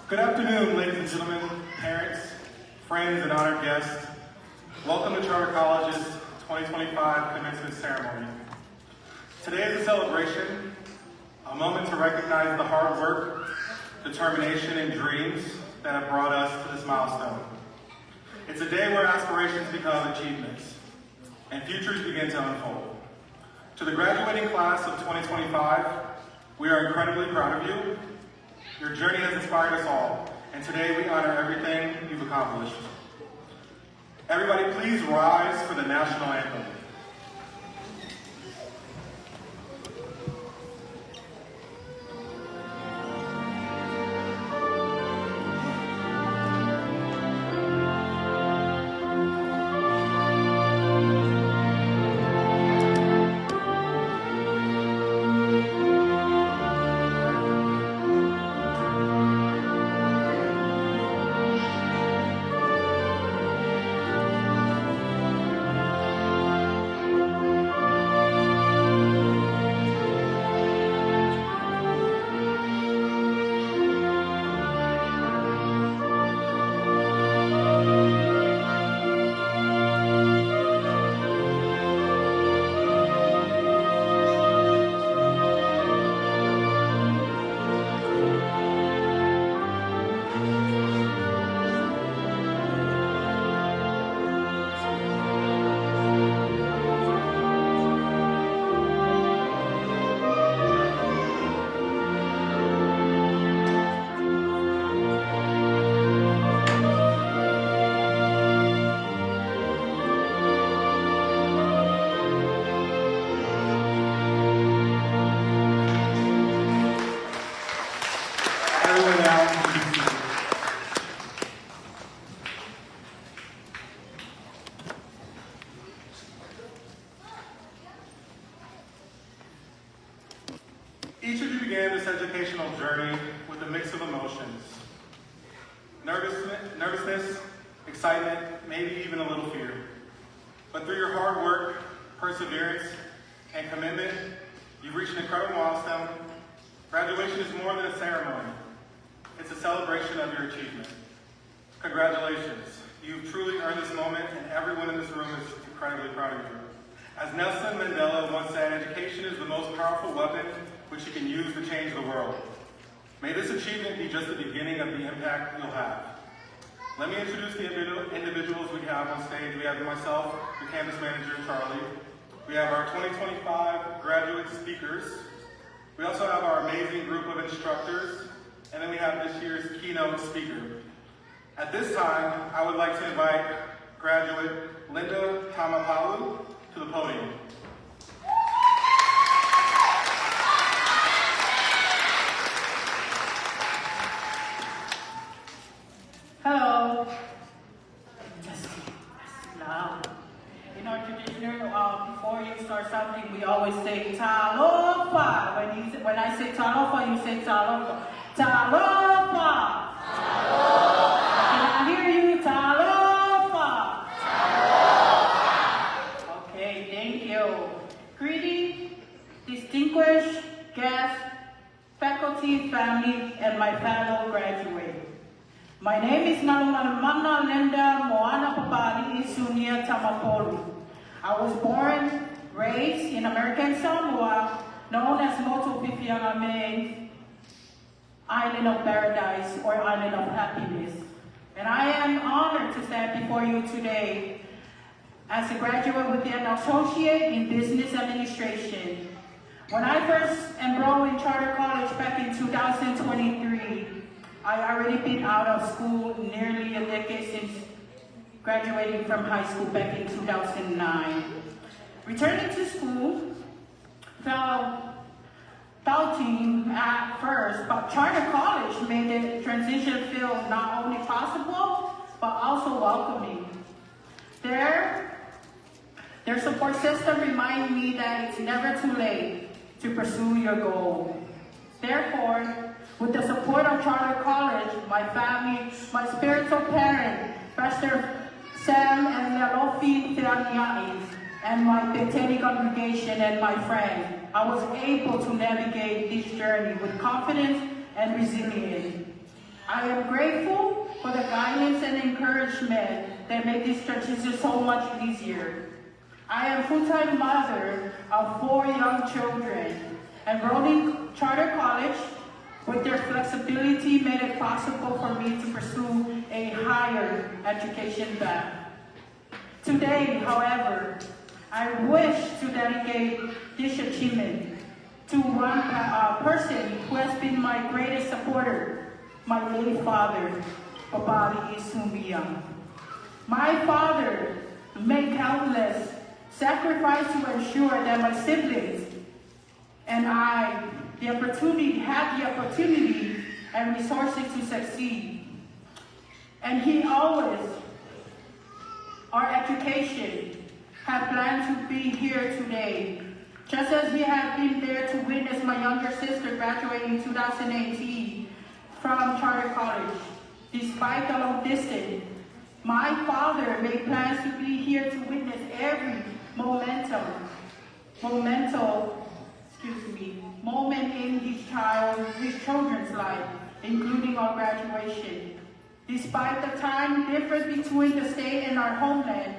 Good afternoon, ladies and gentlemen, parents, friends, and honored guests. Welcome to Charter College's 2025 Commencement Ceremony. Today is a celebration, a moment to recognize the hard work, determination, and dreams that have brought us to this milestone. It's a day where aspirations become achievements, and futures begin to unfold. To the graduating class of 2025, we are incredibly proud of you. Your journey has inspired us all, and today we honor everything you've accomplished. Everybody, please rise for the national anthem. Each of you began this educational journey with a mix of emotions. Nervousness, excitement, maybe even a little fear. But through your hard work, perseverance, and commitment, you've reached an incredible milestone. Graduation is more than a ceremony. It's a celebration of your achievement. Congratulations. You've truly earned this moment, and everyone in this room is incredibly proud of you. As Nelson Mandela once said, education is the most powerful weapon which you can use to change the world. May this achievement be just the beginning of the impact you'll have. Let me introduce the individuals we have on stage. We have myself, the campus manager, Charlie. We have our 2025 graduate speakers. We also have our amazing group of instructors. And then we have this year's keynote speaker. At this time, I would like to invite graduate Linda Tamapolu to the podium. Hello. Just loud. In our tradition, before you start something, we always say talofa. When I say talofa, you say talofa. Talofa. Can I hear you? Talofa. Okay, thank you. Greetings, distinguished guests, faculty, family, and my fellow graduates. My name is Nalumana Linda Tamapolu Tamapolu. I was born, raised in American Samoa, known as Moto Pipiangame, Island of Paradise or Island of Happiness. And I am honored to stand before you today as a graduate with an associate in business administration. When I first enrolled in Charter College back in 2023, I already been out of school nearly a decade since graduating from high school back in 2009. Returning to school, felt doubting at first, but Charter College made the transition feel not only possible, but also welcoming. Their support system reminded me that it's never too late to pursue your goal. Therefore, with the support of Charter College, my family, my spiritual parent, Pastor Sam and Lelofi Tianiais, and my Bethany congregation and my friends, I was able to navigate this journey with confidence and resilience. I am grateful for the guidance and encouragement that make this transition so much easier. I am full-time mother of 4 young children. Enrolling charter college with their flexibility made it possible for me to pursue a higher education path. Today, however, I wish to dedicate this achievement to one person who has been my greatest supporter, my late father, Papa Isumbiya. My father made countless sacrifices to ensure that my siblings and I had the opportunity and resources to succeed. And he always, our education, had planned to be here today, just as he had been there to witness my younger sister graduate in 2018 from charter college. Despite the long distance, my father made plans to be here to witness every moment in his children's life, including our graduation. Despite the time difference between the state and our homeland,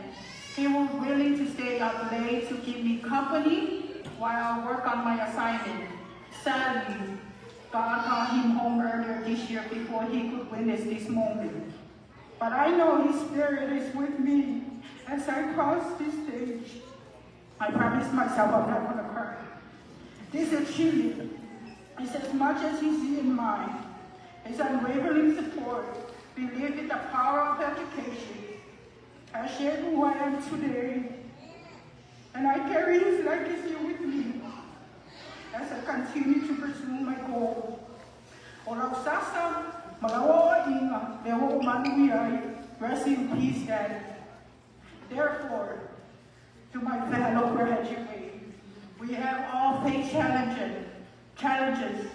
he was willing to stay up late to keep me company while I work on my assignment. Sadly, God called him home earlier this year before he could witness this moment. But I know his spirit is with me as I cross this stage. I promise myself I'm not going to cry. This achievement is as much as his in mine. His unwavering support, belief in the power of education, has shaped who I am today. And I carry his legacy with me as I continue to pursue my goals. Rest in peace, Daddy. Therefore, to my fellow graduates, we have all faced challenges,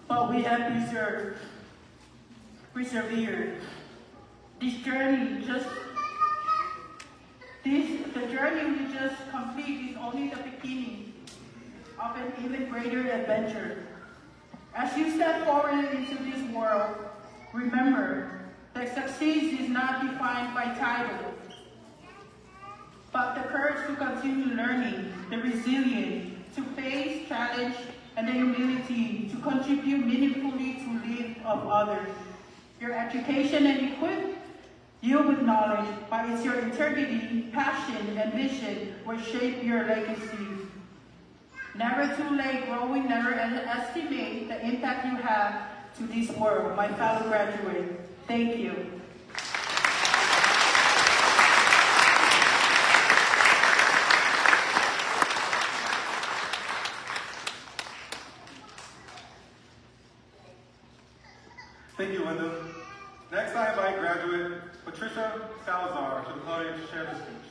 but we have persevered. The journey we just completed is only the beginning of an even greater adventure. As you step forward into this world, remember that success is not defined by title, but the courage to continue learning, the resilience to face challenge, and the humility to contribute meaningfully to the lives of others. Your education and equip you with knowledge, but it's your integrity, passion, and vision will shape your legacy. Never too late growing, never estimate the impact you have to this world, my fellow graduates. Thank you. Thank you, Linda. Next, I invite graduate Patricia Salazar to the podium to share the speech.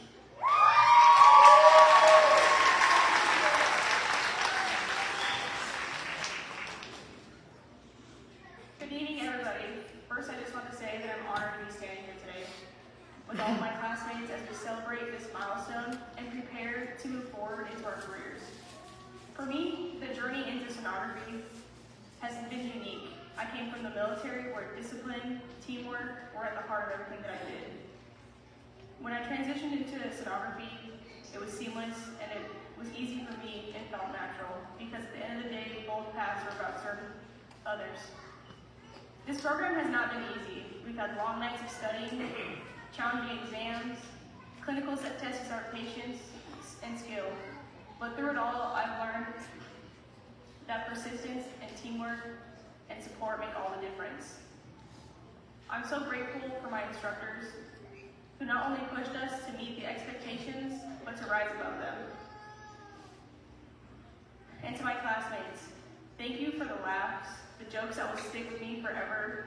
Good evening, everybody. First, I just want to say that I'm honored to be standing here today with all of my classmates as we celebrate this milestone and prepare to move forward into our careers. For me, the journey into sonography has been unique. I came from the military where discipline, teamwork were at the heart of everything that I did. When I transitioned into sonography, it was seamless and it was easy for me and felt natural because at the end of the day, both paths were about serving others. This program has not been easy. We've had long nights of studying, challenging exams, clinicals that test our patience and skill. But through it all, I've learned that persistence and teamwork and support make all the difference. I'm so grateful for my instructors who not only pushed us to meet the expectations, but to rise above them. And to my classmates, thank you for the laughs, the jokes that will stick with me forever,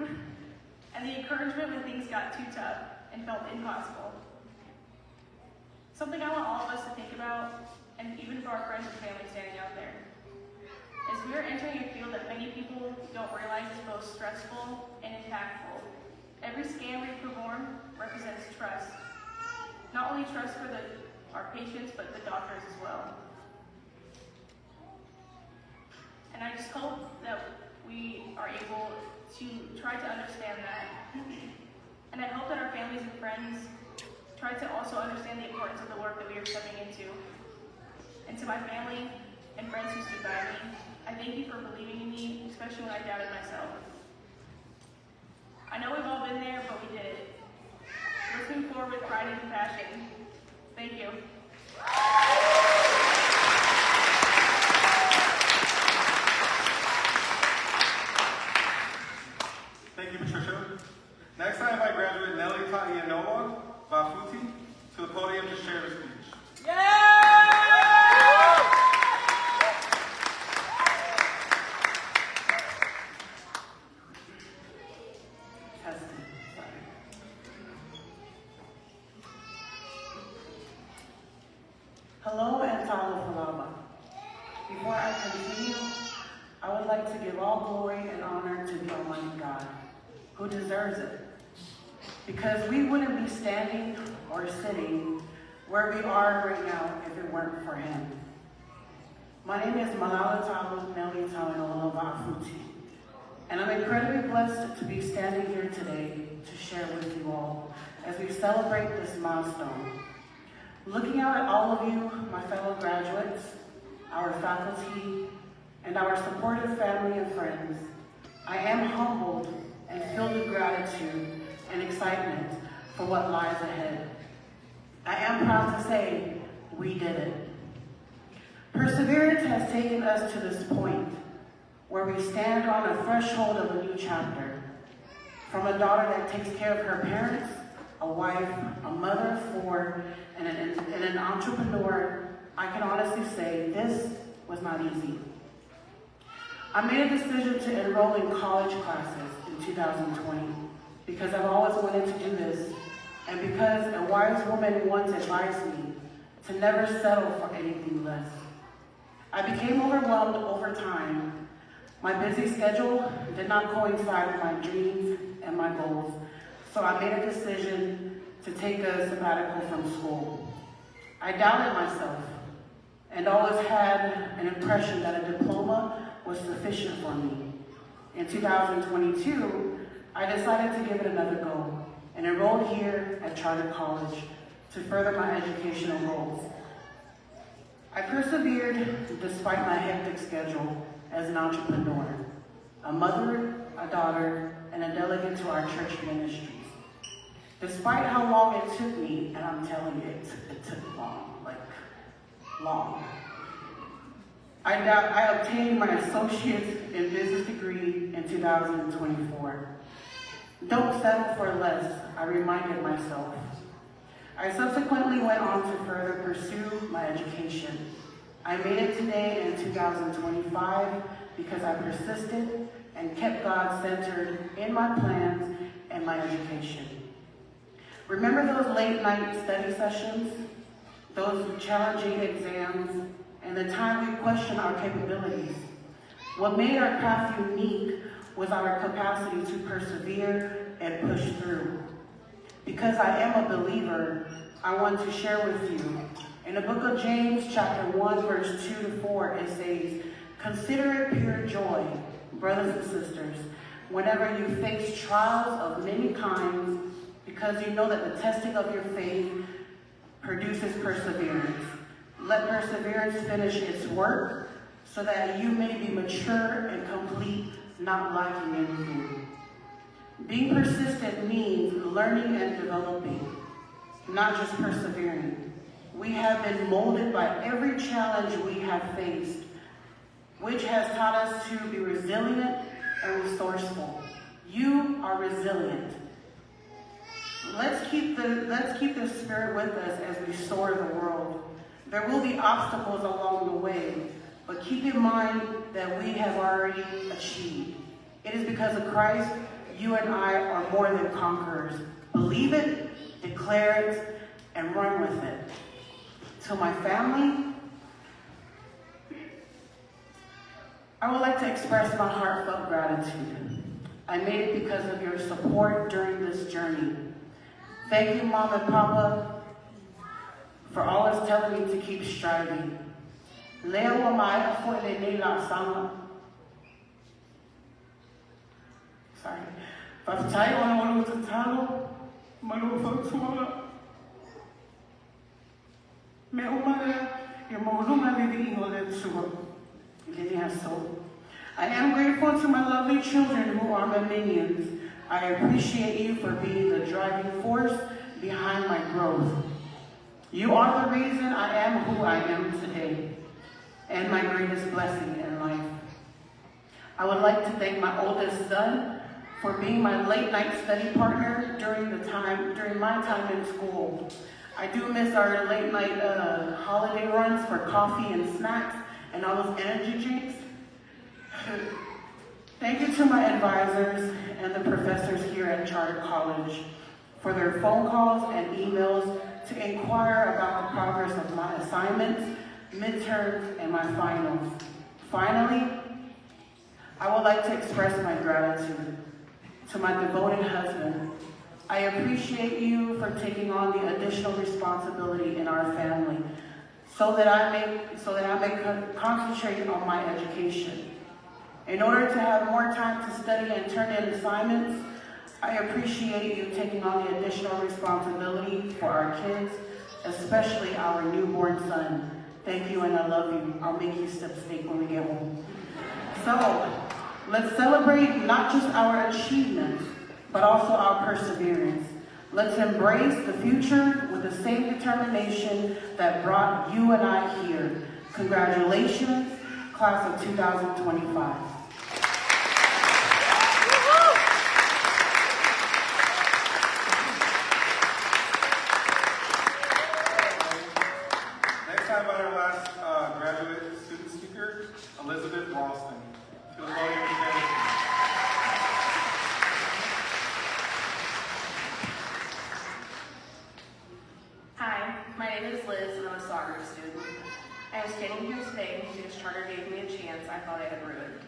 and the encouragement when things got too tough and felt impossible. Something I want all of us to think about, and even for our friends and family standing out there, is we are entering a field that many people don't realize is both stressful and impactful. Every scan we perform represents trust. Not only trust for our patients, but the doctors as well. And I just hope that we are able to try to understand that. And I hope that our families and friends try to also understand the importance of the work that we are stepping into. And to my family and friends who stood by me, I thank you for believing in me, especially when I doubted myself. I know we've all been there, but we did it. Let's move forward with pride and compassion. Thank you. Thank you, Patricia. Next, I invite graduate Nelly Taianoa Vafuti to the podium to share her speech. Hello and Falaba. Before I continue, I would like to give all glory and honor to the Almighty God, who deserves it. Because we wouldn't be standing or sitting where we are right now if it weren't for Him. My name is Malala Nelly Tawanoa Vafuti, and I'm incredibly blessed to be standing here today to share with you all as we celebrate this milestone. Looking out at all of you, my fellow graduates, our faculty, and our supportive family and friends, I am humbled and filled with gratitude and excitement for what lies ahead. I am proud to say we did it. Perseverance has taken us to this point where we stand on the threshold of a new chapter. From a daughter that takes care of her parents, a wife, a mother of four, and an entrepreneur, I can honestly say this was not easy. I made a decision to enroll in college classes in 2020 because I've always wanted to do this, and because a wise woman once advised me to never settle for anything less. I became overwhelmed over time. My busy schedule did not coincide with my dreams and my goals, so I made a decision to take a sabbatical from school. I doubted myself and always had an impression that a diploma was sufficient for me. In 2022, I decided to give it another go and enrolled here at Charter College to further my educational goals. I persevered despite my hectic schedule as an entrepreneur, a mother, a daughter, and a delegate to our church ministries. Despite how long it took me, and I'm telling you, it took long, like long. I obtained my associate's in business degree in 2024. Don't settle for less, I reminded myself. I subsequently went on to further pursue my education. I made it today in 2025 because I persisted and kept God centered in my plans and my education. Remember those late night study sessions, those challenging exams, and the time we questioned our capabilities? What made our path unique was our capacity to persevere and push through. Because I am a believer, I want to share with you. In the book of James, chapter 1, verse 2 to 4, it says, "Consider it pure joy, brothers and sisters, whenever you face trials of many kinds, because you know that the testing of your faith produces perseverance. Let perseverance finish its work, so that you may be mature and complete, not lacking anything." Being persistent means learning and developing, not just persevering. We have been molded by every challenge we have faced, which has taught us to be resilient and resourceful. You are resilient. Let's keep the spirit with us as we soar the world. There will be obstacles along the way, but keep in mind that we have already achieved. It is because of Christ, you and I are more than conquerors. Believe it, declare it, and run with it. To my family, I would like to express my heartfelt gratitude. I made it because of your support during this journey. Thank you, Mom and Papa, for always telling me to keep striving. Leo wa mai afo le nei la sama. Faftai o malu tatalo, malu fatua. Me umara, your mauluma living in I am grateful to my lovely children who are my minions. I appreciate you for being the driving force behind my growth. You are the reason I am who I am today, and my greatest blessing in life. I would like to thank my oldest son for being my late night study partner during my time in school. I do miss our late night holiday runs for coffee and snacks and all those energy drinks. Thank you to my advisors and the professors here at Charter College for their phone calls and emails to inquire about the progress of my assignments, midterms, and my finals. Finally, I would like to express my gratitude to my devoted husband. I appreciate you for taking on the additional responsibility in our family so that I may concentrate on my education. In order to have more time to study and turn in assignments, I appreciate you taking on the additional responsibility for our kids, especially our newborn son. Thank you and I love you. I'll make you step steak when we get home. So, let's celebrate not just our achievements, but also our perseverance. Let's embrace the future with the same determination that brought you and I here. Congratulations, class of 2025. Next time, our last graduate student speaker, Elizabeth Ralston. To the podium and stand. Hi, my name is Liz and I'm a soccer student. I am standing here today because Charter gave me a chance I thought I had ruined.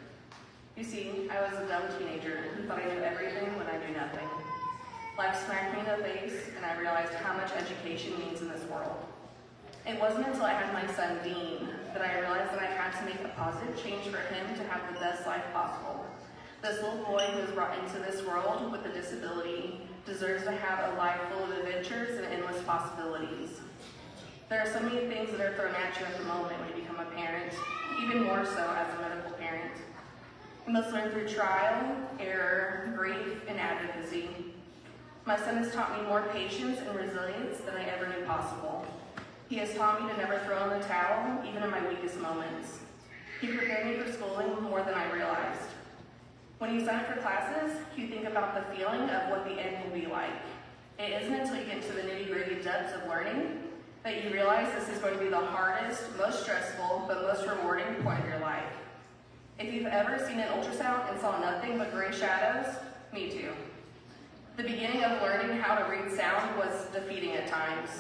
You see, I was a dumb teenager who thought I knew everything when I knew nothing. Life smacked me in the face and I realized how much education means in this world. It wasn't until I had my son Dean that I realized that I had to make a positive change for him to have the best life possible. This little boy who was brought into this world with a disability deserves to have a life full of adventures and endless possibilities. There are so many things that are thrown at you at the moment when you become a parent, even more so as a medical parent. You must learn through trial, error, grief, and advocacy. My son has taught me more patience and resilience than I ever knew possible. He has taught me to never throw in the towel, even in my weakest moments. He prepared me for schooling more than I realized. When you sign up for classes, you think about the feeling of what the end will be like. It isn't until you get into the nitty-gritty depths of learning that you realize this is going to be the hardest, most stressful, but most rewarding point of your life. If you've ever seen an ultrasound and saw nothing but gray shadows, me too. The beginning of learning how to read sound was defeating at times.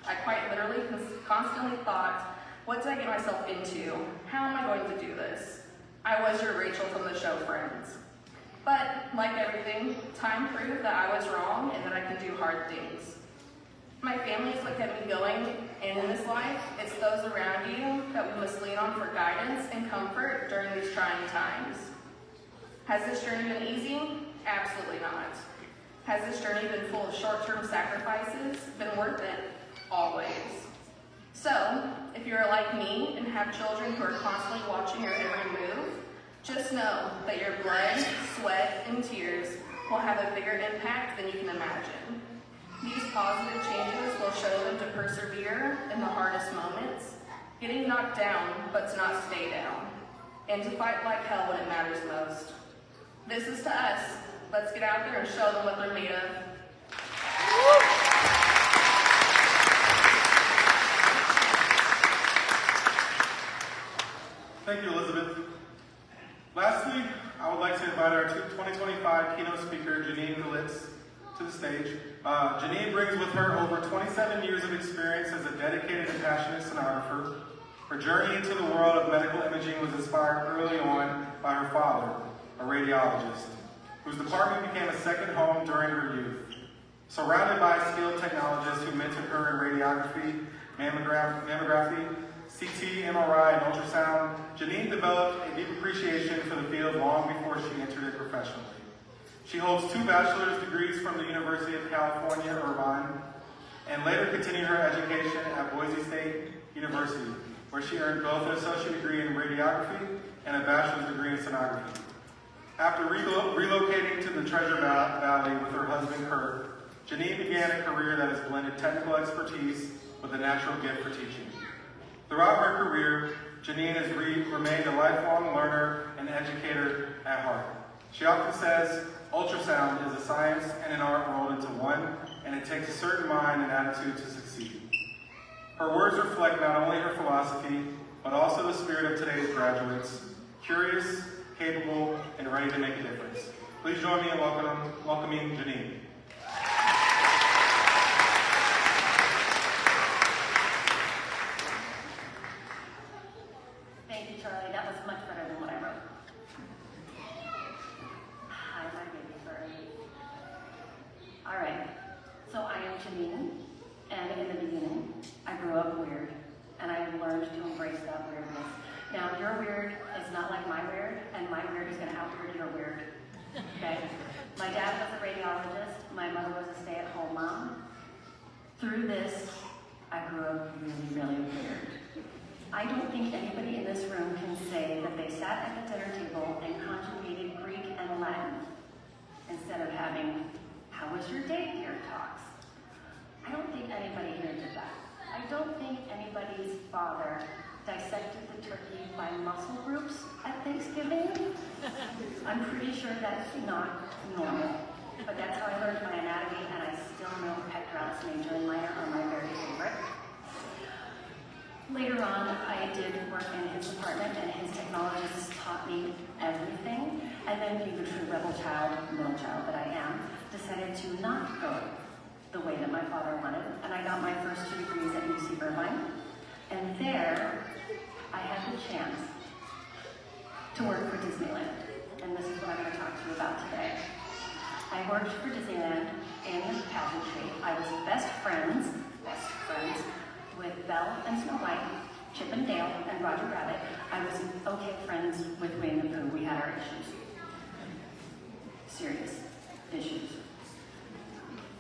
I quite literally constantly thought, what did I get myself into? How am I going to do this? I was your Rachel from the show Friends. But, like everything, time proved that I was wrong and that I can do hard things. My family is what kept me going, and in this life, it's those around you that we must lean on for guidance and comfort during these trying times. Has this journey been easy? Absolutely not. Has this journey been full of short-term sacrifices? Been worth it? Always. So, if you're like me and have children who are constantly watching your every move, just know that your blood, sweat, and tears will have a bigger impact than you can imagine. These positive changes will show them to persevere in the hardest moments, getting knocked down but to not stay down, and to fight like hell when it matters most. This is to us. Let's get out there and show them what they're made of. Thank you, Elizabeth. Lastly, I would like to invite our 2025 keynote speaker, Jeanine, Galitz, to the stage. Jeanine brings with her over 27 years of experience as a dedicated and passionate sonographer. Her journey into the world of medical imaging was inspired early on by her father, a radiologist, whose department became a second home during her youth. Surrounded by skilled technologists who mentored her in radiography, mammography, CT, MRI, and ultrasound, Jeanine developed a deep appreciation for the field long before she entered it professionally. She holds 2 bachelor's degrees from the University of California, Irvine, and later continued her education at Boise State University, where she earned both an associate degree in radiography and a bachelor's degree in sonography. After relocating to the Treasure Valley with her husband, Kurt, Jeanine began a career that has blended technical expertise with a natural gift for teaching. Throughout her career, Jeanine has remained a lifelong learner and educator at heart. She often says, ultrasound is a science and an art rolled into one, and it takes a certain mind and attitude to succeed. Her words reflect not only her philosophy, but also the spirit of today's graduates, curious, capable, and ready to make a difference. Please join me in welcoming Jeanine. Thank you, Charlie. That was much better than what I wrote. Hi, my baby furry. All right. So I am Jeanine, and in the beginning, I grew up weird, and I learned to embrace that weirdness. Now, your weird is not like my weird, and my weird is going to outweird your weird. Okay? My dad was a radiologist. My mother was a stay-at-home mom. Through this, I grew up really, really weird. I don't think anybody in this room can say that they sat at the dinner table and conjugated Greek and Latin instead of having, "How was your day?" here talks. I don't think anybody here did that. I don't think anybody's father dissected the turkey by muscle groups at Thanksgiving. I'm pretty sure that's not normal. But that's how I learned my anatomy, and I still know pectoralis major and minor are my very favorite. Later on, I did work in his department, and his technologists taught me everything. And then, being the true rebel child, middle child that I am, decided to not go the way that my father wanted. And I got my first 2 degrees at UC Irvine. And there, I had the chance to work for Disneyland. And this is what I'm going to talk to you about today. I worked for Disneyland in pageantry. I was best friends with Belle and Snow White, Chip and Dale, and Roger Rabbit. I was okay friends with Winnie the Pooh. We had our issues. Serious issues.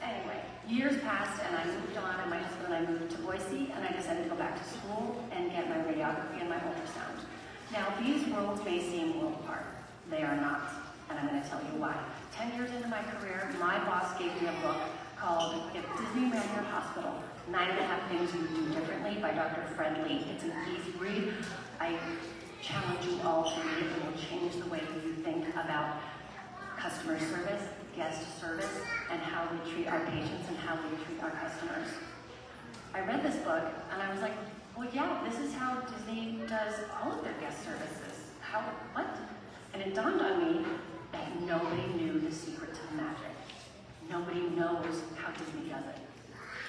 Anyway, years passed and I moved on, and my husband and I moved to Boise, and I decided to go back to school and get my radiography and my ultrasound. Now, these worlds may seem world apart. They are not, and I'm going to tell you why. 10 years into my career, my boss gave me a book called If Disney Ran Your Hospital, 9.5 Things You Do Differently by Dr. Fred Lee. It's an easy read. I challenge you all to read it. It will change the way you think about customer service, guest service, and how we treat our patients and how we treat our customers. I read this book and I was like, well, yeah, this is how Disney does all of their guest services. What? And it dawned on me that nobody knew the secret to the magic. Nobody knows how Disney does it,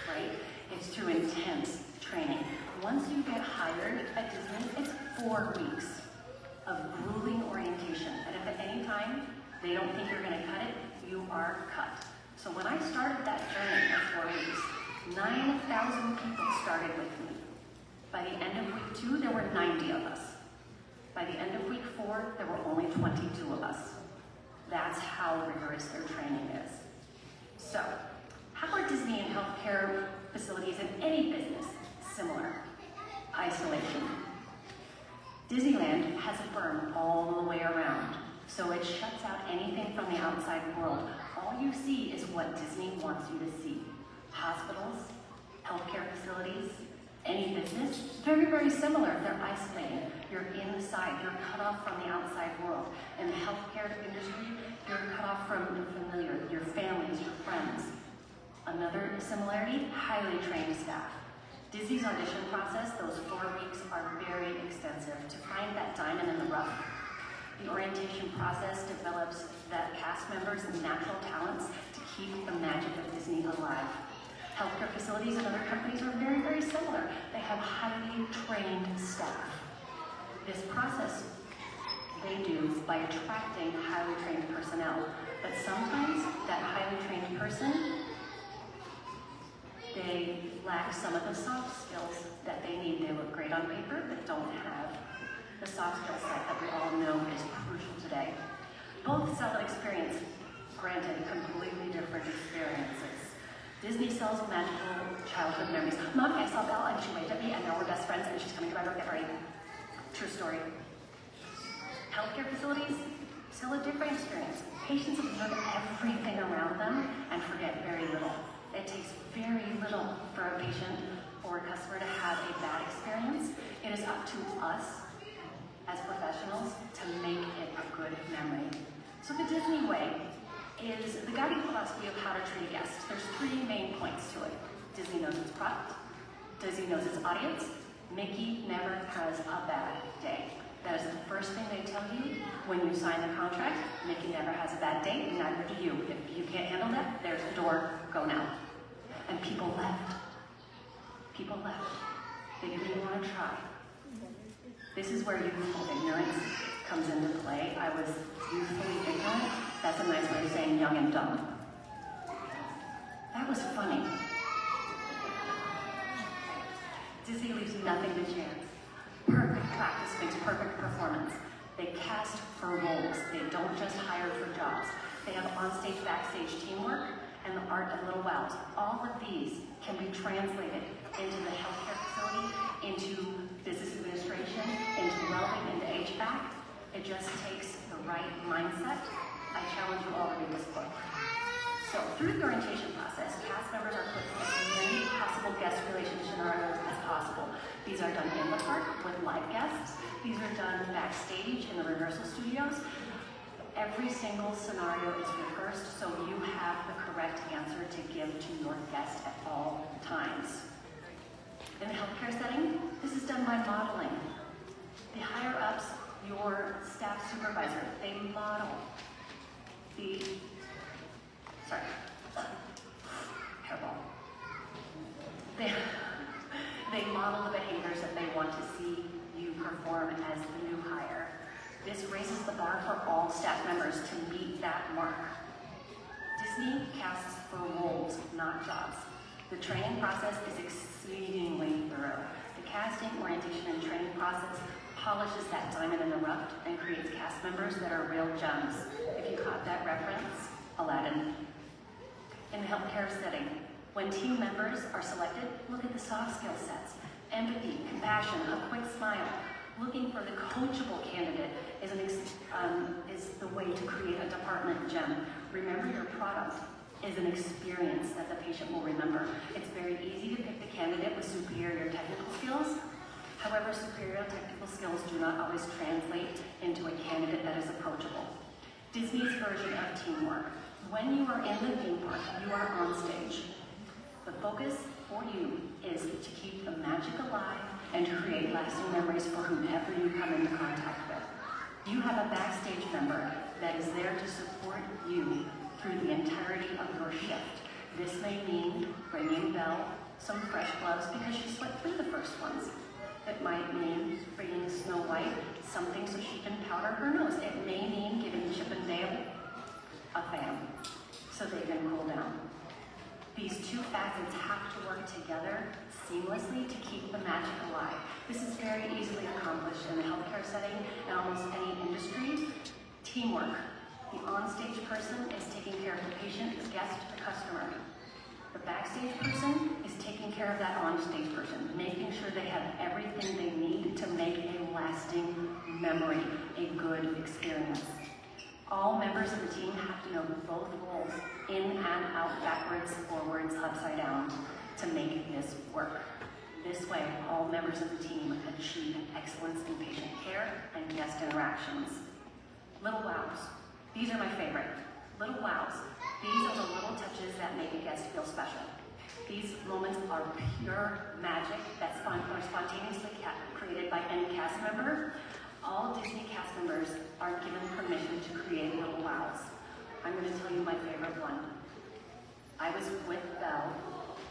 right? It's through intense training. Once you get hired at Disney, it's 4 weeks of grueling orientation. And if at any time they don't think you're going to cut it, you are cut. So when I started that journey of 4 weeks, 9,000 people started with me. By the end of week 2, there were 90 of us. By the end of week 4, there were only 22 of us. That's how rigorous their training is. So, how are Disney and healthcare facilities in any business similar? Isolation. Disneyland has a berm all the way around, so it shuts out anything from the outside world. All you see is what Disney wants you to see. Hospitals, healthcare facilities, any business, very, very similar. They're isolated. You're inside. You're cut off from the outside world. In the healthcare industry, you're cut off from the familiar, your families, your friends. Another similarity, highly trained staff. Disney's audition process, those 4 weeks, are very extensive to find that diamond in the rough. The orientation process develops that cast members and natural talents to keep the magic of Disney alive. Healthcare facilities and other companies are very, very similar. They have highly trained staff. This process they do by attracting highly trained personnel. But sometimes that highly trained person, they lack some of the soft skills that they need. They look great on paper, but don't have the soft skill set that we all know is crucial today. Both sell an experience Granted, completely different experiences. Disney sells magical childhood memories. Mommy, I saw Belle and she waved at me and now we're best friends and she's coming to my birthday party. True story. Healthcare facilities, still a different experience. Patients observe everything around them and forget very little. It takes very little for a patient or a customer to have a bad experience. It is up to us as professionals to make it a good memory. So the Disney way is the guiding philosophy of how to treat a guest. There's 3 main points to it. Disney knows its product, Disney knows its audience, Mickey never has a bad day. That is the first thing they tell you when you sign the contract. Mickey never has a bad day, neither do you. If you can't handle that, there's the door, go now. And people left. People left. They didn't even want to try. This is where youthful ignorance comes into play. I was youthfully ignorant. That's a nice way of saying young and dumb. That was funny. Disney leaves nothing to chance. Perfect practice makes perfect performance. They cast for roles. They don't just hire for jobs. They have onstage, backstage teamwork, and the art of little wows. All of these can be translated into the healthcare facility, into business administration, into welding, into HVAC. It just takes the right mindset. I challenge you all to read this book. So through the orientation process, cast members are put in as many possible guest relationship scenarios as possible. These are done in the park with live guests. These are done backstage in the rehearsal studios. Every single scenario is rehearsed so you have the correct answer to give to your guest at all times. In the healthcare setting, this is done by modeling. The higher ups, your staff supervisor, they model hairball. They model the behaviors that they want to see you perform as the new hire. This raises the bar for all staff members to meet that mark. Disney casts for roles, not jobs. The training process is exceedingly thorough. The casting, orientation, and training process polishes that diamond in the rough and creates cast members that are real gems. If you caught that reference, Aladdin. In the healthcare setting, when team members are selected, look at the soft skill sets. Empathy, compassion, a quick smile. Looking for the coachable candidate is the way to create a department gem. Remember, your product is an experience that the patient will remember. It's very easy to pick the candidate with superior technical skills. However, superior technical skills do not always translate into a candidate that is approachable. Disney's version of teamwork. When you are in the theme park, you are on stage. The focus for you is to keep the magic alive and to create lasting memories for whomever you come into contact with. You have a backstage member that is there to support you through the entirety of your shift. This may mean bringing Belle some fresh gloves because she sweat through the first ones. It might mean bringing Snow White something so she can powder her nose. It may mean giving Chip and Dale a fan so they can cool down. These two facets have to work together seamlessly to keep the magic alive. This is very easily accomplished in the healthcare setting and almost any industry. Teamwork. The onstage person is taking care of the patient, the guest, the customer. The backstage person is taking care of that onstage person, making sure they have everything they need to make a lasting memory, a good experience. All members of the team have to know both roles, in and out, backwards, forwards, upside down, to make this work. This way, all members of the team achieve excellence in patient care and guest interactions. Little wows. These are my favorite. Little wows. These are the little touches that make a guest feel special. These moments are pure magic that are spontaneously created by any cast member. All Disney cast members are given permission to create little wows. I'm going to tell you my favorite one. I was with Belle,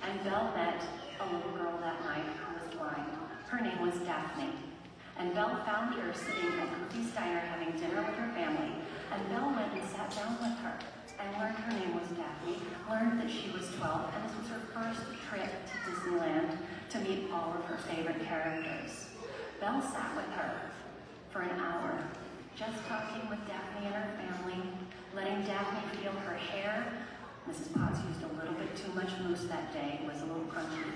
and Belle met a little girl that night who was blind. Her name was Daphne. And Belle found her sitting at Goofy's Diner having dinner with her family, and Belle went and sat down with her and learned her name was Daphne, learned that she was 12, and this was her first trip to Disneyland to meet all of her favorite characters. Belle sat with her for an hour, just talking with Daphne and her family, letting Daphne feel her hair. Mrs. Potts used a little bit too much mousse that day. It was a little crunchy.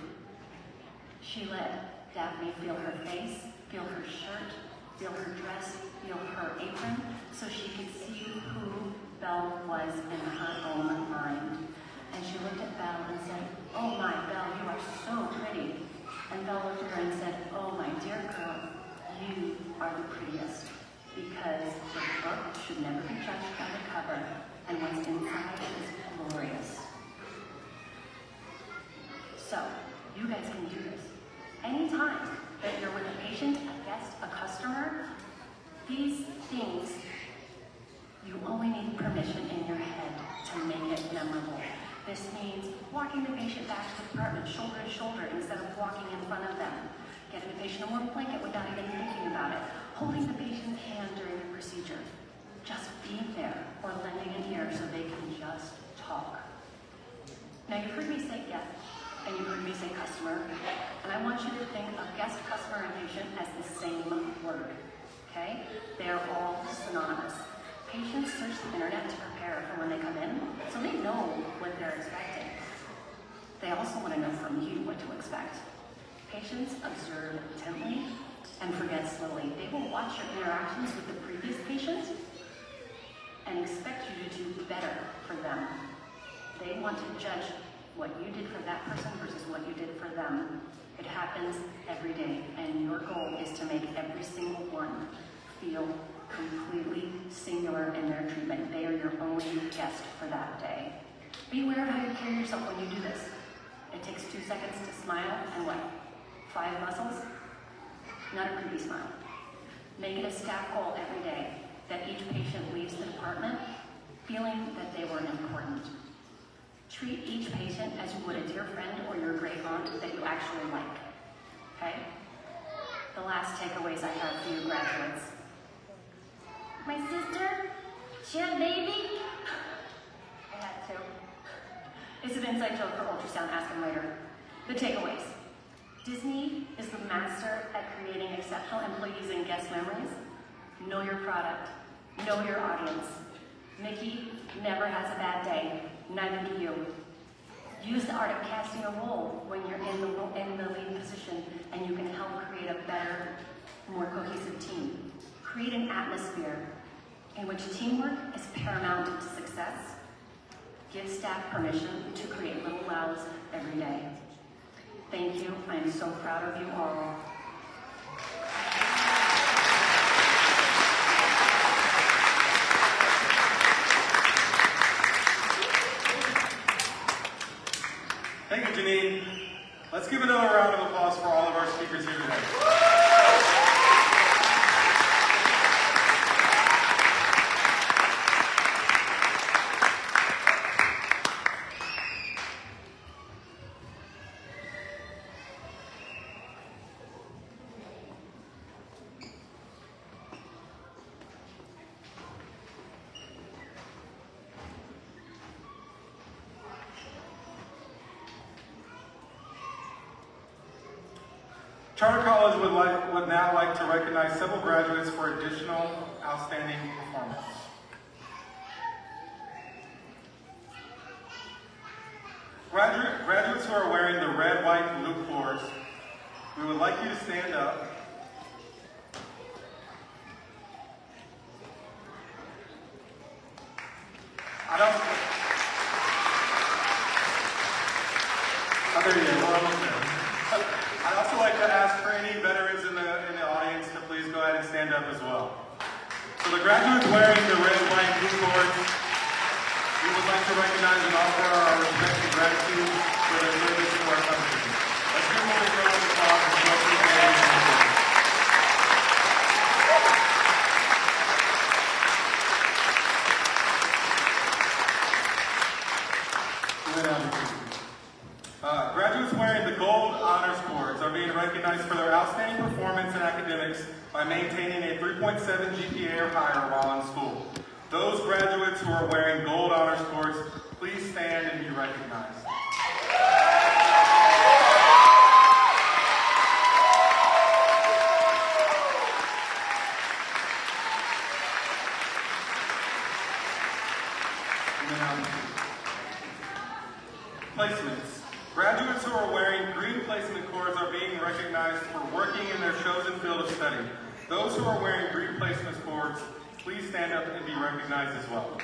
She let Daphne feel her face, feel her shirt, feel her dress, feel her apron, so she could see who Belle was in her own mind. And she looked at Belle and said, "Oh my, Belle, you are so pretty." And Belle looked at her and said, "Oh my dear girl, you are the prettiest." Because the book should never be judged by the cover, and what's inside is glorious. So, you guys can do this. Anytime that you're with a patient, a guest, a customer, these things, you only need permission in your head to make it memorable. This means walking the patient back to the department, shoulder to shoulder, instead of walking in front of them. Getting the patient a warm blanket without even thinking about it. Holding the patient's hand during the procedure. Just being there or lending an ear so they can just talk. Now you've heard me say guest, and you've heard me say customer, and I want you to think of guest, customer, and patient as the same word, okay? They're all synonymous. Patients search the internet to prepare for when they come in, so they know what they're expecting. They also want to know from you what to expect. Patients observe intently and forget slowly. They will watch your interactions with the previous patient and expect you to do better for them. They want to judge what you did for that person versus what you did for them. It happens every day, and your goal is to make every single one feel completely singular in their treatment. They are your only guest for that day. Be aware of how you carry yourself when you do this. It takes 2 seconds to smile and what? 5 muscles? Not a creepy smile. Make it a staff goal every day that each patient leaves the department feeling that they were important. Treat each patient as you would a dear friend or your great aunt that you actually like. Okay? The last takeaways I have for you graduates. My sister, she had a baby. I had to. It's an inside joke for ultrasound, ask him later. The takeaways. Disney is the master at creating exceptional employees and guest memories. Know your product. Know your audience. Mickey never has a bad day. Neither do you. Use the art of casting a role when you're in the lead position, and you can help create a better, more cohesive team. Create an atmosphere in which teamwork is paramount to success. Give staff permission to create little wows every day. Thank you. I am so proud of you all. Thank you, Jeanine. Let's give another round of applause for all of our speakers here today. Charter College would now like to recognize several graduates for additional outstanding performance. Graduates who are wearing the red, white, blue cords, we would like you to stand up. I'd also like to ask for any veterans in the audience to please go ahead and stand up as well. So the graduates wearing the red, white, blue cords, we would like to recognize and offer our respect and gratitude for their service to our country. Let's give them a round of applause and show appreciation. Graduates wearing the gold honors cords are being recognized for their outstanding performance in academics by maintaining a 3.7 GPA or higher while in school. Those graduates who are wearing gold honors cords, please stand and be recognized. for working in their chosen field of study. Those who are wearing green placement cords, please stand up and be recognized as well.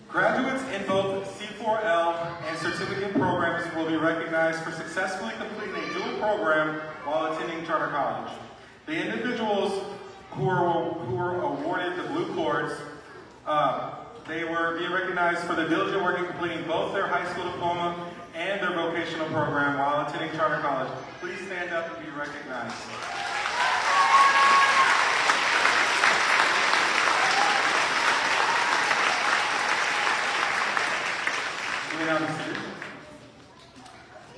Graduates in both C4L and certificate programs will be recognized for successfully completing a dual program while attending charter college. The individuals who were awarded the blue cords, they were being recognized for the diligent work in completing both their high school diploma and their vocational program while attending charter college. Please stand up and be recognized.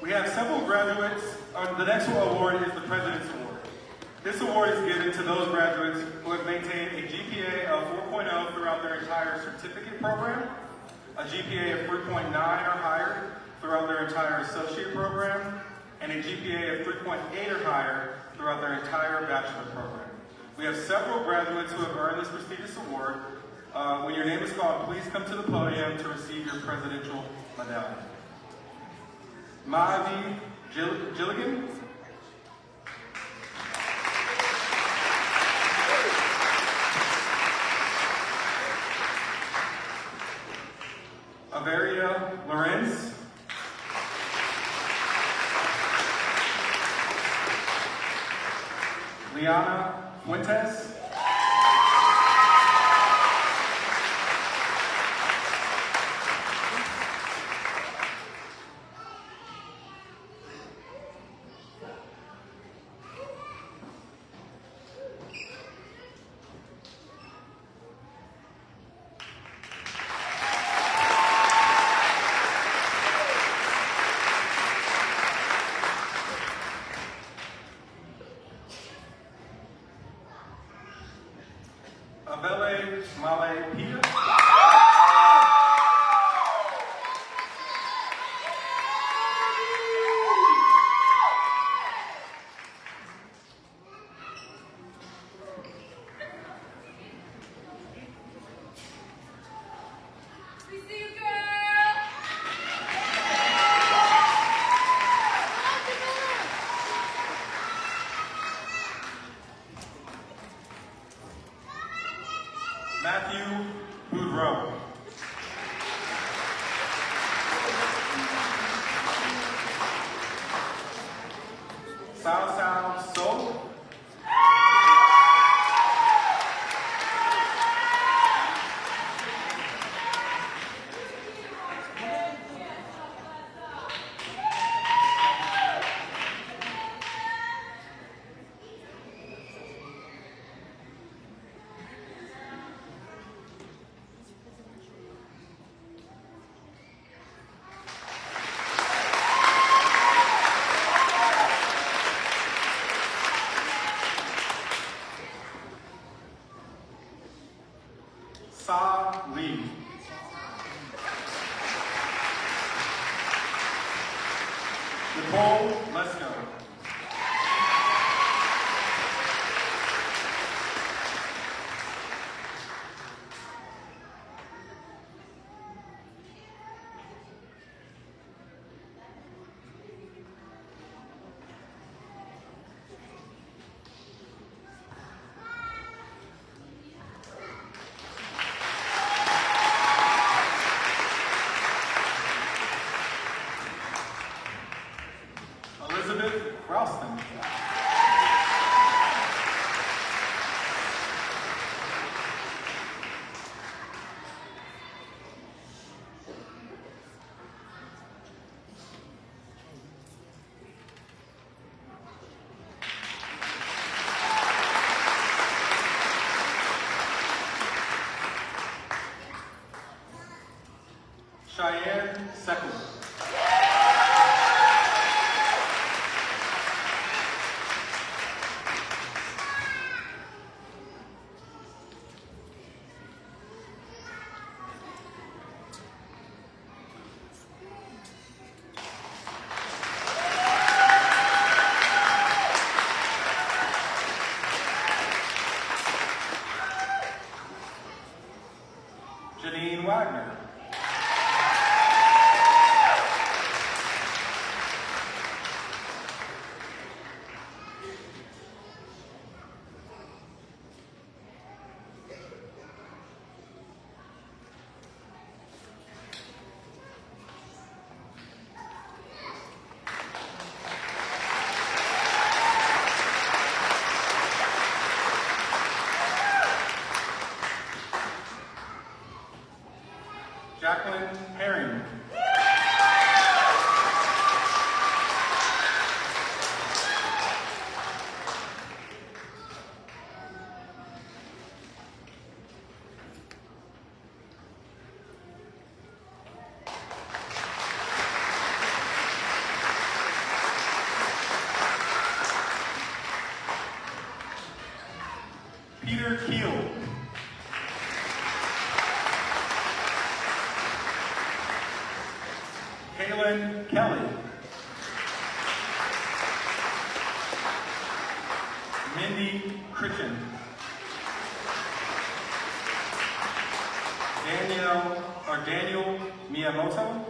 We have several graduates. The next award is the President's Award. This award is given to those graduates who have maintained a GPA of 4.0 throughout their entire certificate program, a GPA of 3.9 or higher throughout their entire associate program, and a GPA of 3.8 or higher throughout their entire bachelor program. We have several graduates who have earned this prestigious award. When your name is called, please come to the podium to receive your presidential medallion. Mavi Gilligan. Averia Lorenz. Liana Fuentes. Abele Male Pia. Matthew Boudreau. Soule. Lee. Nicole Lesko. Elizabeth Ralston. Cheyenne Seckle. Wagner. Jacqueline Herring. Peter Keel. Kaylin Kelly. Mindy Critchen. Daniel Miyamoto.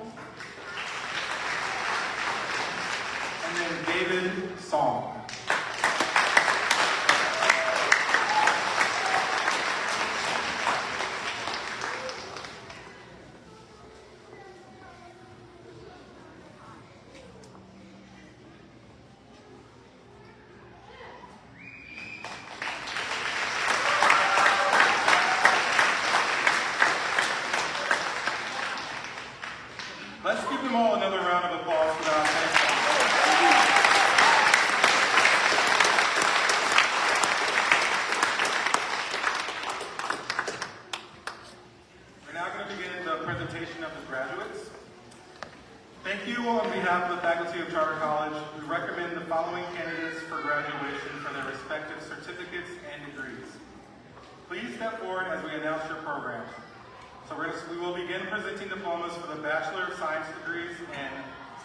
And then David Song. Let's give them all another round of applause for that. We're now going to begin the presentation of the graduates. Thank you on behalf of the faculty of Charter College. We recommend the following candidates for graduation for their respective certificates and degrees. Please step forward as we announce your programs. So we will begin presenting diplomas for the Bachelor of Science degrees in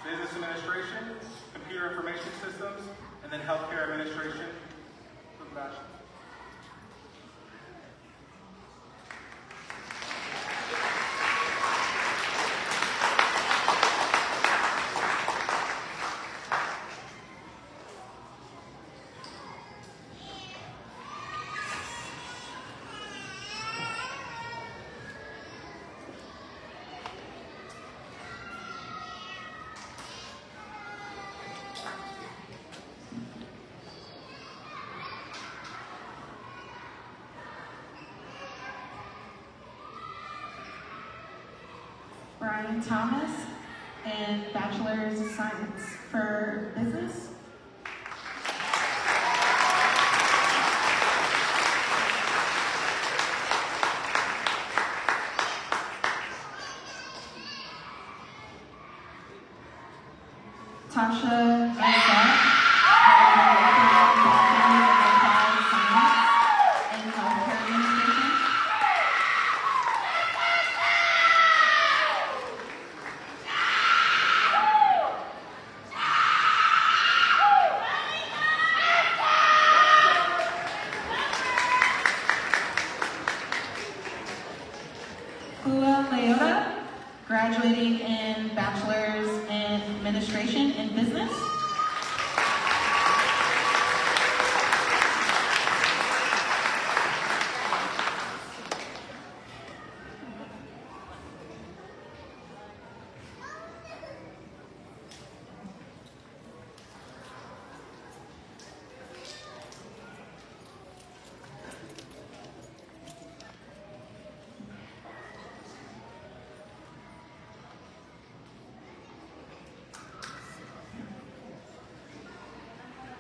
Business Administration, Computer Information Systems, and then Healthcare Administration for the Bachelor. Brian Thomas, and Bachelor's of Science for Business. Tasha Salazar, and Healthcare Administration. Graduating in Bachelor's in Administration in Business.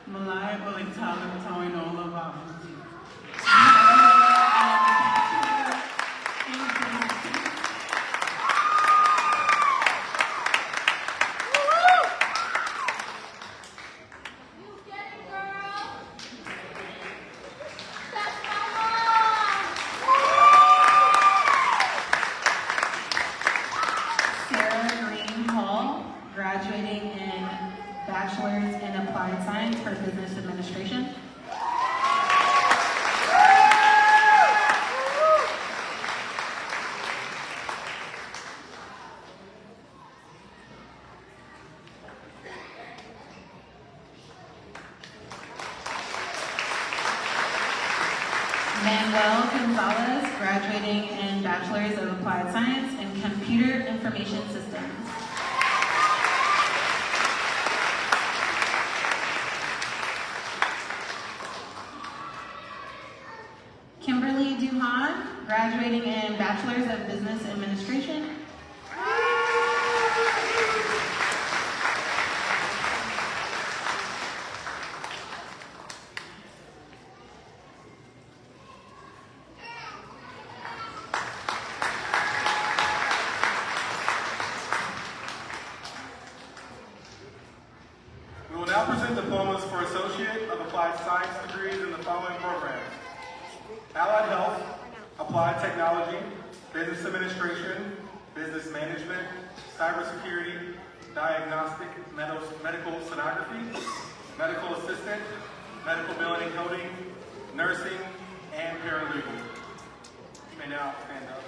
Malaya Bulitala Tawinola Bafuti. Sarah Green Hall, graduating in Bachelor's in Applied Science for Business Administration. Manuel Gonzalez, graduating in Bachelor's of Applied Science in Computer Information Systems. Kimberly Duhan, graduating in Bachelor's of Business Administration. We will now present diplomas for Associate of Applied Science degrees in the following programs: Allied Health, Applied Technology, Business Administration, Business Management, Cybersecurity, Diagnostic Medical Sonography, Medical Assistant, Medical Billing and Coding, Nursing, and Paralegal. You may now stand up.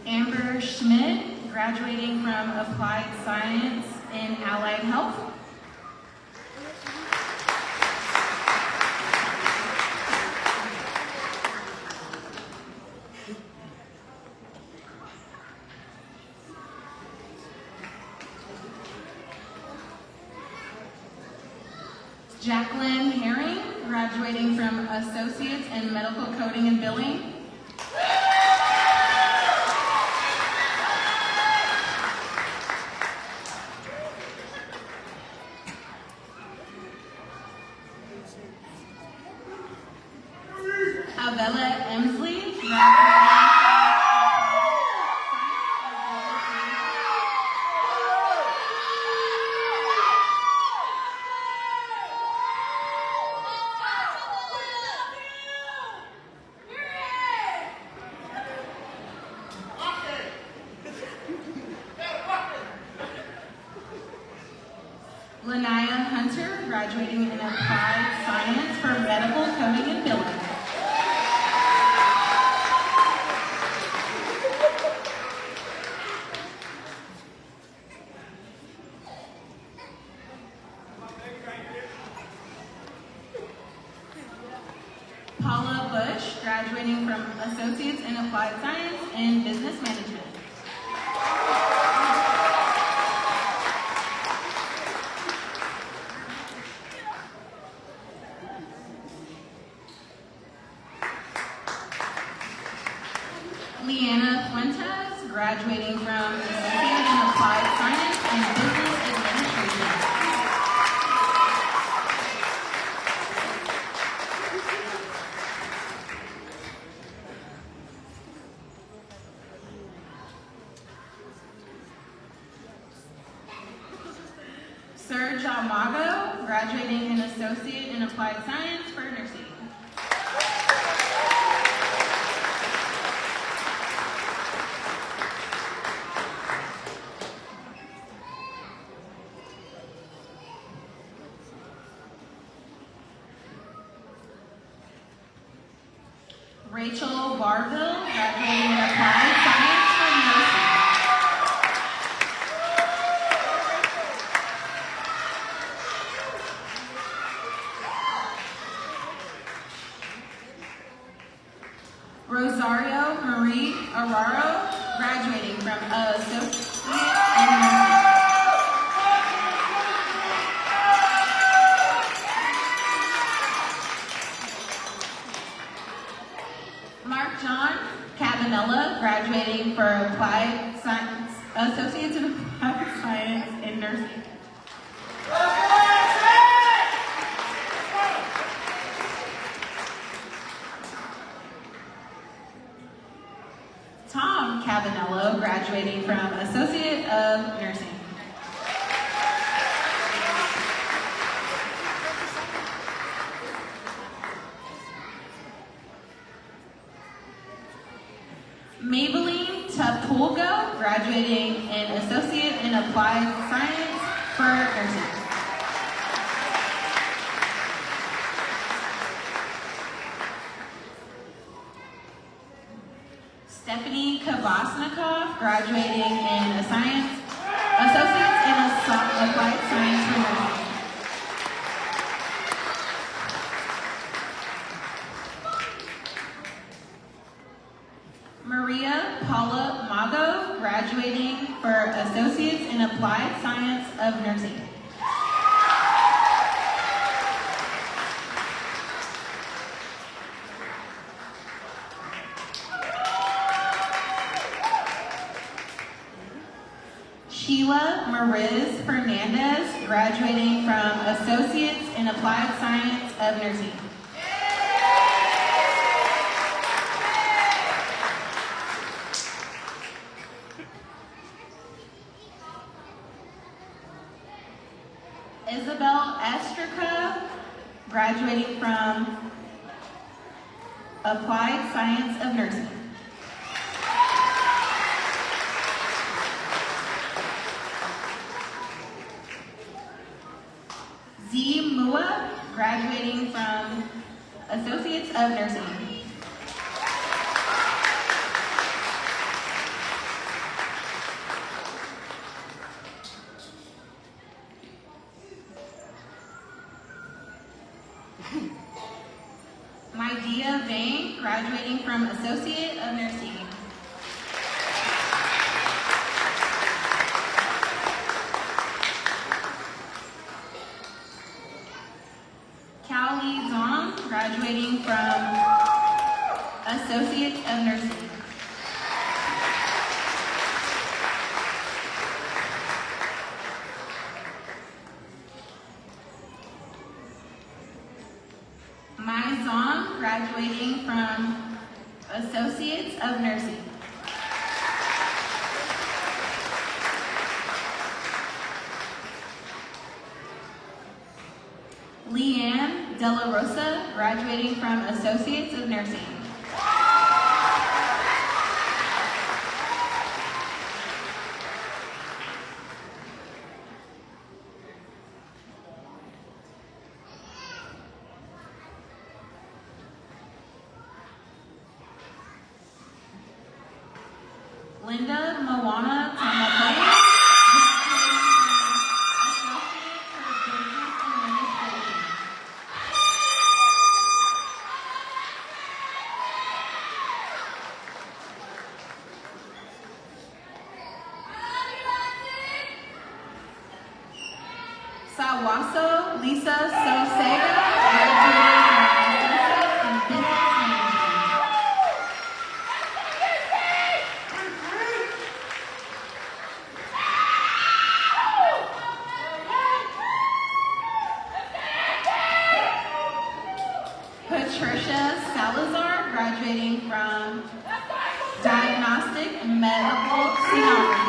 Amber Schmidt, graduating from Applied Science in Allied Health. Jacqueline Herring, graduating from Associates in Medical Coding and Billing. Abella Emsley, Lanaya Hunter, graduating in Applied Science for Medical Coding and Billing. Paula Bush, graduating from Associates in Applied Science and Business Management. Leanna Fuentes, graduating from Associate in Applied Science and Business Administration. Serge Almago, graduating in Associate in Applied Science for Nursing. Rachel Barville, graduating in Applied Science for Nursing. Rosario Marie Araro, graduating from Associate in Nursing. Mark John Cavanella, graduating for Applied Science, Associates in Applied Science in Nursing. Tom Cavanello, graduating from Associate of Nursing. Maybelline Tapulgo, graduating in Associate in Applied Science for Nursing. Stephanie Kavasnikov, graduating in Associates in Applied Science for Nursing. Maria Paula Mago, graduating for Associates in Applied Science of Nursing. Sheila Mariz Fernandez, graduating from Associates in Applied Science of Nursing. Isabel Estrica, graduating from Applied Science of Nursing. Z Mua, graduating from Associates of Nursing. Maidia Vang, graduating from Associate of Nursing. Cao Li Zong, graduating from Associate of Nursing. Mai Zong, graduating from Associates of Nursing. Leanne Della Rosa, graduating from Associates of Nursing. Linda Tamapolu, graduating from Associate for Business Administration. Sawaso Lisa Sosega, graduating from Associate in Business Management. Patricia Salazar, graduating from Diagnostic Medical Sonography.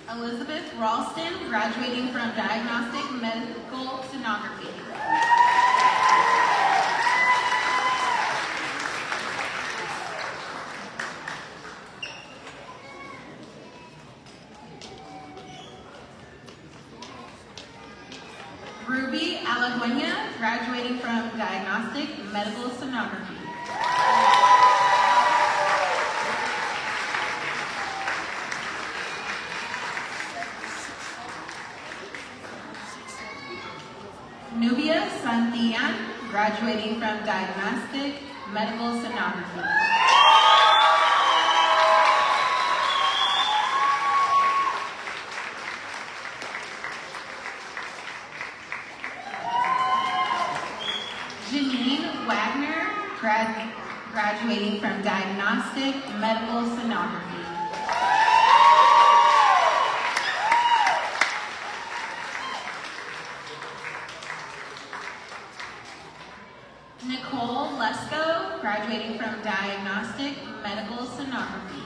Elizabeth Ralston, graduating from Diagnostic Medical Sonography. Ruby Alaguena, graduating from Diagnostic Medical Sonography. Nubia Santillan, graduating from Diagnostic Medical Sonography. Jeanine Wagner, graduating from Diagnostic Medical Sonography. Nicole Lesko, graduating from Diagnostic Medical Sonography.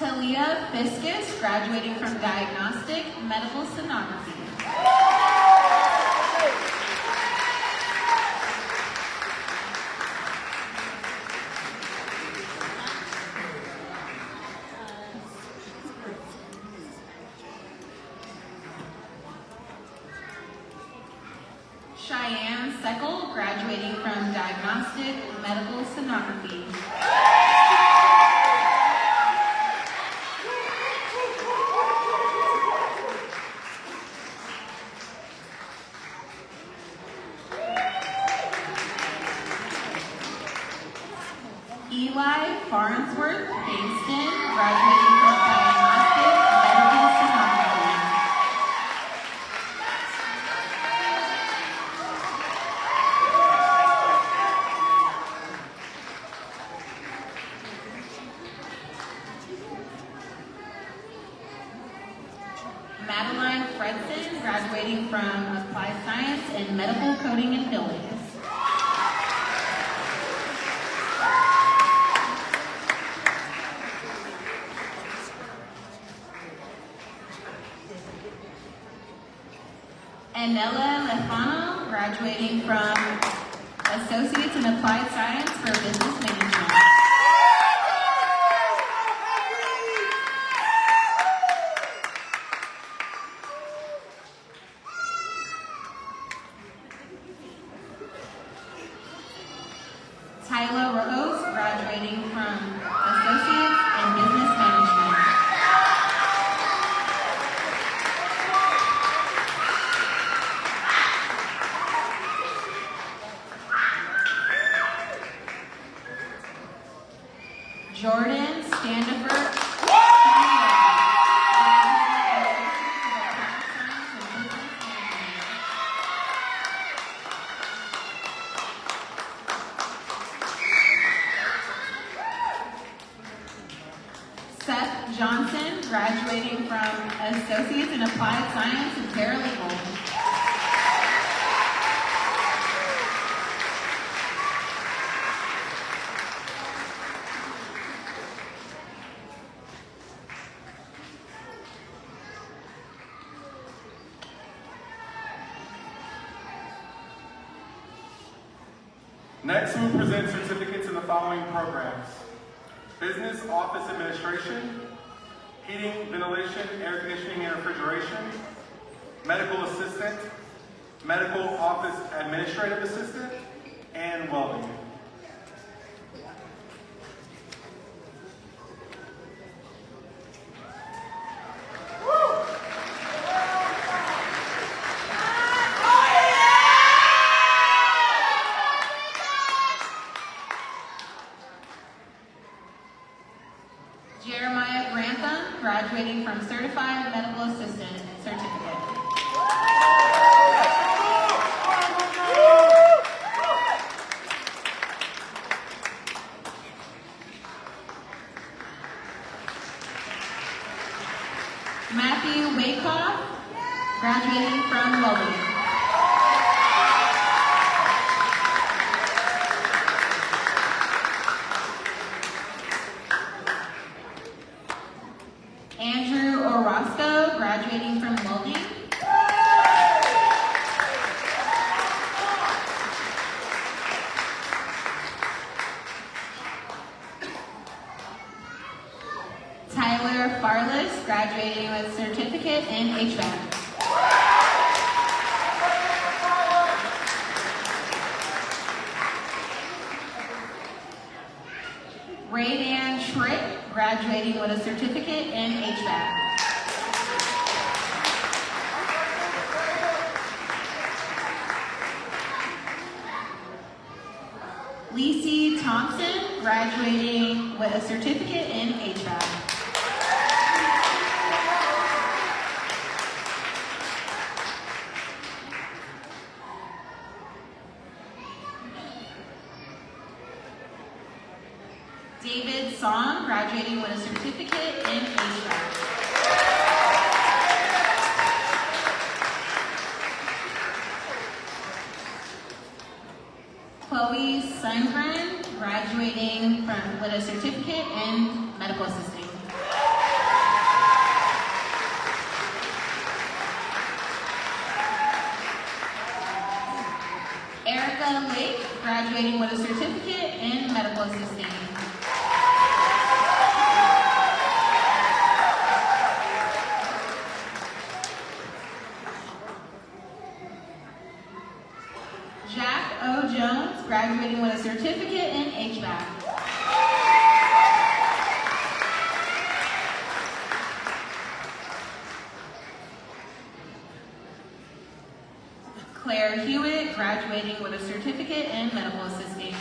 Talia Fiscus, graduating from Diagnostic Medical Sonography. Cheyenne Seckel, graduating from Diagnostic Medical Sonography. Eli Farnsworth Kingston, graduating from Diagnostic Medical Sonography. Madeline Fredson, graduating from Applied Science in Medical Coding and Billing. Anela Lefano, graduating from Associates in Applied Science for Business Management. Tyler Rose, graduating from Associates in Business Management. Jordan Standifer. Seth Johnson, graduating from Associates in Applied Science and Paralegal. Next, we will present certificates in the following programs: Business Office Administration, Heating, Ventilation, Air Conditioning, and Refrigeration, Medical Assistant, Medical Office Administrative Assistant, and Welding. Jeremiah Grantham, graduating from Certified Medical Assistant Certificate. Matthew Wakehoff, graduating from Welding. Andrew Orozco, graduating from Welding. Tyler Farless, graduating with certificate in HVAC. Raydan Schrick, graduating with a certificate in HVAC. Lacey Thompson, graduating with a certificate in HVAC. David Song, graduating with a certificate in HVAC. Chloe Sundgren, graduating with a certificate in medical assistant. Carissa Lake, graduating with a certificate in medical assisting. Jack O. Jones, graduating with a certificate in HVAC. Claire Hewitt, graduating with a certificate in medical assisting.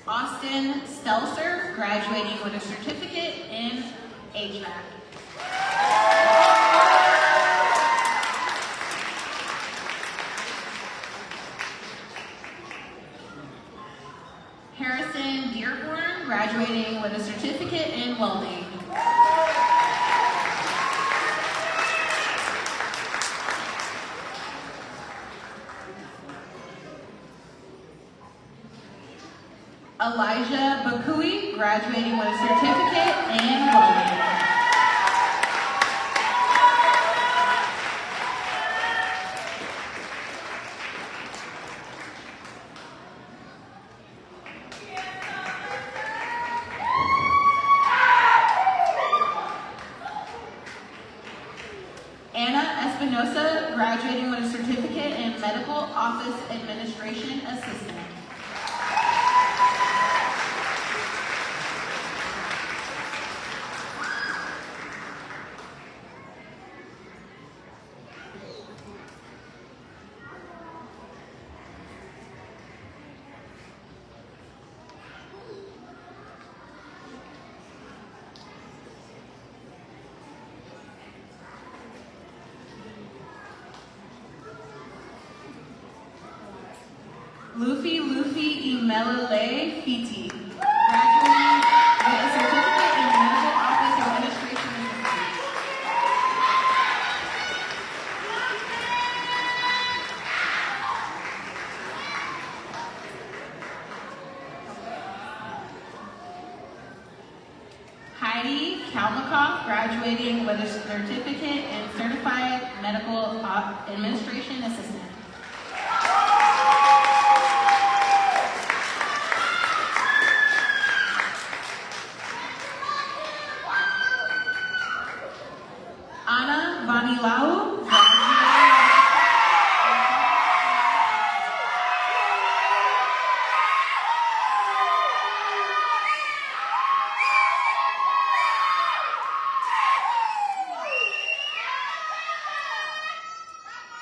Austin Stelzer, graduating with a certificate in HVAC. Harrison Dearborn, graduating with a certificate in welding. Elijah Bakui, graduating with a certificate in welding. Anna Espinosa, graduating with a certificate in medical office administration assistant. Luffy Imelile Fiti, graduating with a certificate in medical office administration assistant. Heidi Kalmakoff, graduating with a certificate in certified medical administration assistant. Anna Vanilau,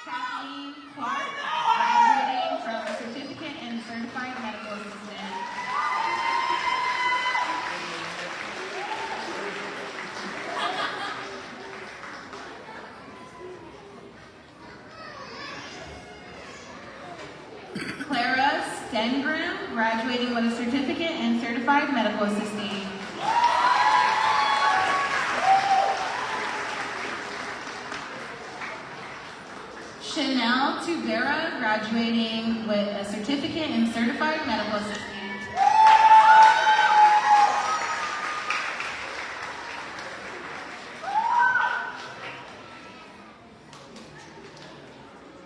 Kathleen Clark, graduating from a certificate in certified medical assistant. Clara Stengram, graduating with a certificate in certified medical assisting. Chanel Tubera, graduating with a certificate in certified medical assisting.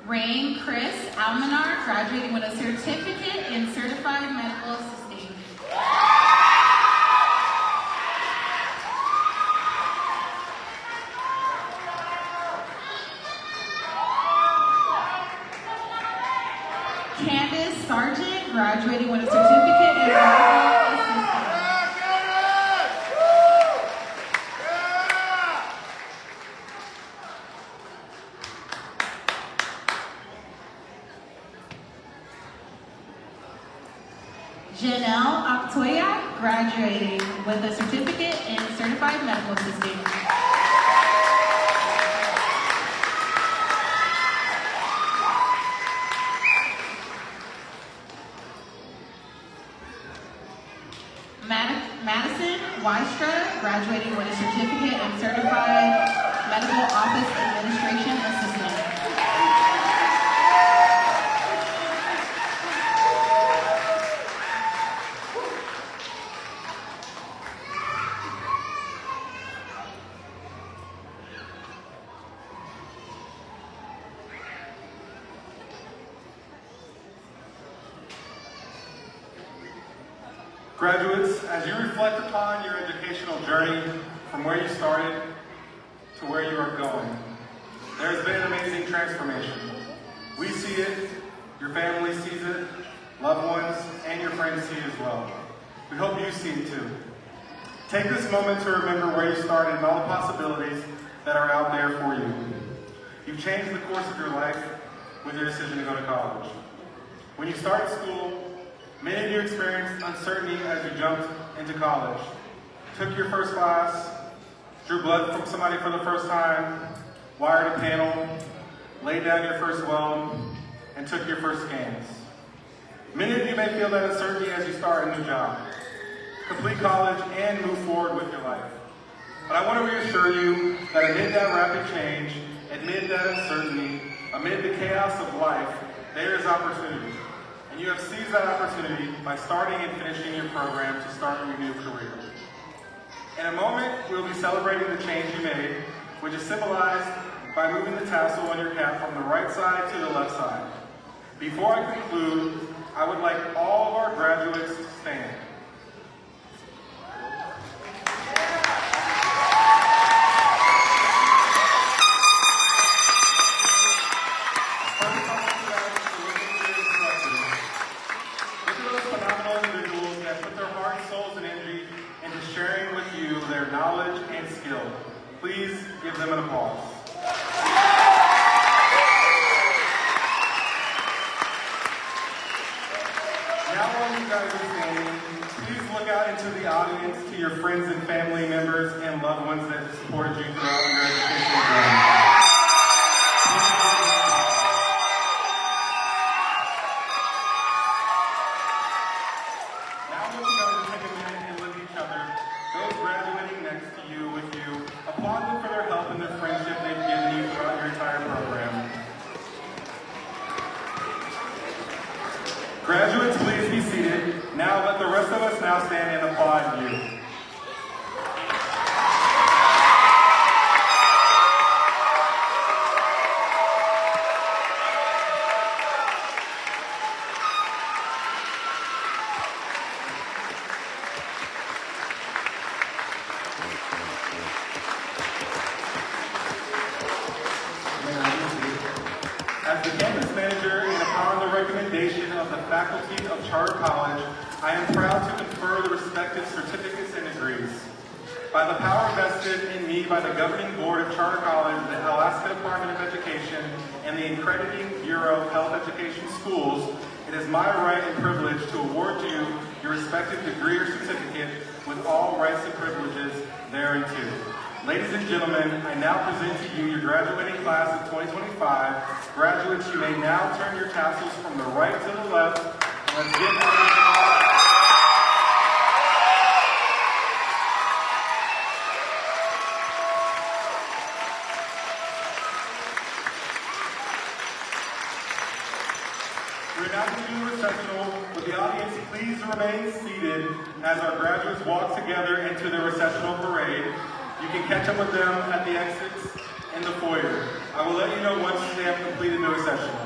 Rain Chris Almanar, graduating with a certificate in certified medical assisting. Candace Sargent, graduating with a certificate in medical assisting. Janelle Octoya, graduating with a certificate in certified medical assisting. Madison Wystra, graduating with a certificate in certified medical office administration assistant. Graduates, as you reflect upon your educational journey from where you started to where you are going, there has been an amazing transformation. We see it, your family sees it, loved ones, and your friends see it as well. We hope you see it too. Take this moment to remember where you started and all the possibilities that are out there for you. You've changed the course of your life with your decision to go to college. When you started school, many of you experienced uncertainty as you jumped into college. Took your first class, drew blood from somebody for the first time, wired a panel, laid down your first weld, and took your first scans. Many of you may feel that uncertainty as you start a new job, complete college, and move forward with your life. But I want to reassure you that amid that rapid change, amid that uncertainty, amid the chaos of life, there is opportunity. And you have seized that opportunity by starting and finishing your program to start your new career. In a moment, we'll be celebrating the change you made, which is symbolized by moving the tassel on your cap from the right side to the left side. Before I conclude, I would like all of our graduates to stand. Knowledge and skill. Please give them an applause. Now while you guys are standing, please look out into the audience to your friends and family members and loved ones that supported you throughout your educational journey. Graduates, please be seated. Now let the rest of us now stand and applaud you. As the campus manager and upon the recommendation of the faculty of Charter College, I am proud to confer the respective certificates and degrees. By the power vested in me by the governing board of Charter College, the Alaska Department of Education, and the Accrediting Bureau of Health Education Schools, it is my right and privilege to award you your respective degree or certificate with all rights and privileges thereunto. Ladies and gentlemen, I now present to you your graduating class of 2025. Graduates, you may now turn your tassels from the right to the left. Let's get We're now going to do a recessional. Would the audience please remain seated as our graduates walk together into the recessional parade? You can catch up with them at the exits in the foyer. I will let you know once they have completed the recessional.